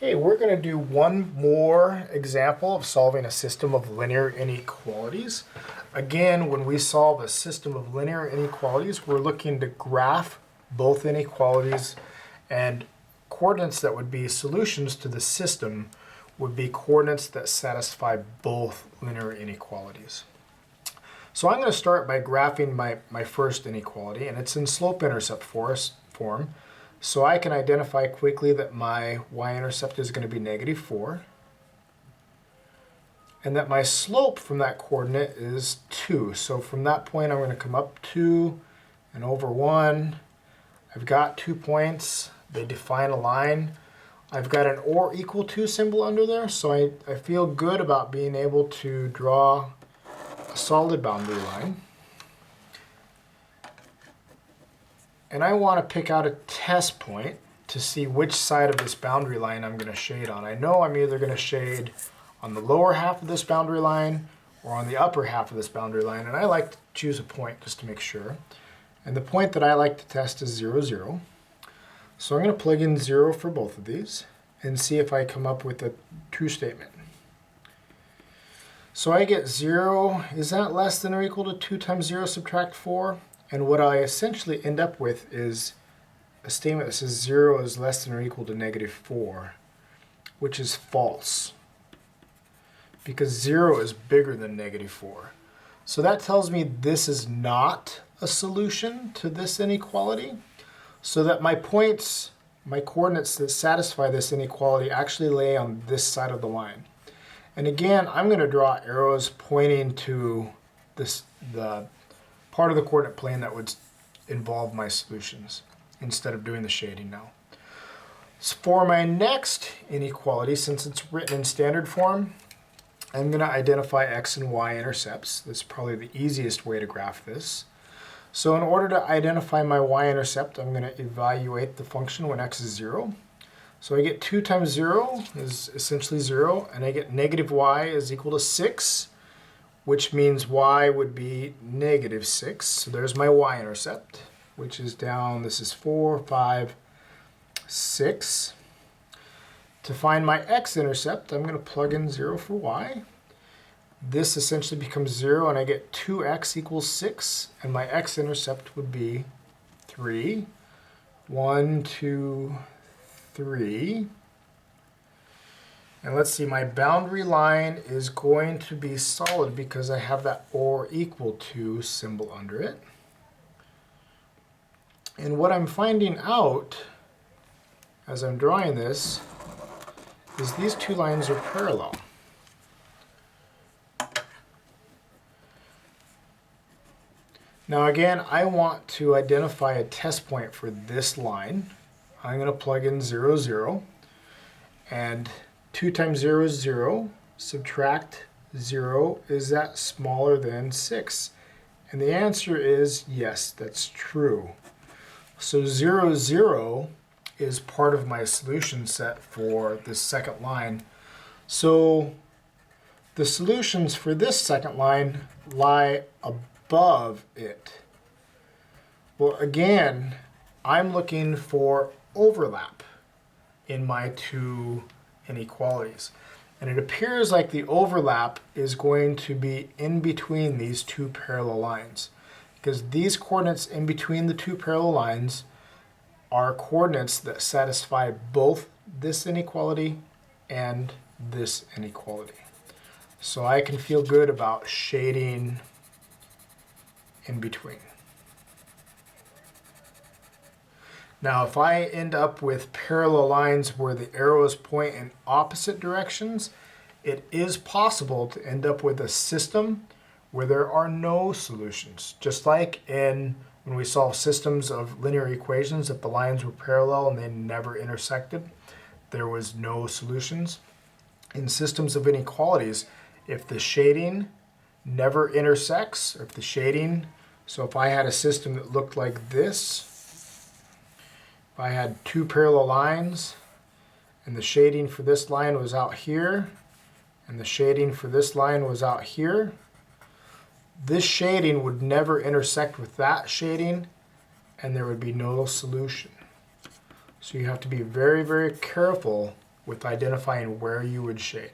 Okay, we're going to do one more example of solving a system of linear inequalities. Again, when we solve a system of linear inequalities, we're looking to graph both inequalities, and coordinates that would be solutions to the system would be coordinates that satisfy both linear inequalities. So I'm going to start by graphing my first inequality, and it's in slope-intercept form. So I can identify quickly that my y-intercept is going to be -4, and that my slope from that coordinate is 2. So from that point, I'm going to come up 2 and over 1. I've got 2 points. They define a line. I've got an or equal to symbol under there, so I feel good about being able to draw a solid boundary line. And I want to pick out a test point to see which side of this boundary line I'm going to shade on. I know I'm either going to shade on the lower half of this boundary line or on the upper half of this boundary line, and I like to choose a point just to make sure. And the point that I like to test is 0, 0. So I'm going to plug in 0 for both of these and see if I come up with a true statement. So I get 0, is that less than or equal to 2 times 0 subtract 4? And what I essentially end up with is a statement that says 0 is less than or equal to -4, which is false, because 0 is bigger than -4. So that tells me this is not a solution to this inequality, so that my points, my coordinates that satisfy this inequality actually lay on this side of the line. And again, I'm going to draw arrows pointing to the part of the coordinate plane that would involve my solutions instead of doing the shading now. So for my next inequality, since it's written in standard form, I'm going to identify x and y intercepts. That's probably the easiest way to graph this. So in order to identify my y-intercept, I'm going to evaluate the function when x is 0. So I get 2 times 0 is essentially 0, and I get -y is equal to 6. Which means y would be -6. So there's my y-intercept, which is down, this is 4, 5, 6. To find my x-intercept, I'm going to plug in 0 for y. This essentially becomes 0, and I get 2x equals 6, and my x-intercept would be 3. 1, 2, 3. And let's see, my boundary line is going to be solid because I have that or equal to symbol under it. And what I'm finding out as I'm drawing this is these two lines are parallel. Now again, I want to identify a test point for this line. I'm going to plug in 0, 0, and 2 times 0 is 0, subtract 0, is that smaller than 6? And the answer is yes, that's true. So 0, 0 is part of my solution set for this second line. So the solutions for this second line lie above it. Well, again, I'm looking for overlap in my two inequalities. And it appears like the overlap is going to be in between these two parallel lines, because these coordinates in between the two parallel lines are coordinates that satisfy both this inequality and this inequality. So I can feel good about shading in between. Now, if I end up with parallel lines where the arrows point in opposite directions, it is possible to end up with a system where there are no solutions. Just like when we solve systems of linear equations, if the lines were parallel and they never intersected, there was no solutions. In systems of inequalities, if the shading never intersects, or if the shading, so if I had a system that looked like this, I had two parallel lines, and the shading for this line was out here, and the shading for this line was out here, this shading would never intersect with that shading, and there would be no solution. So you have to be very, very careful with identifying where you would shade.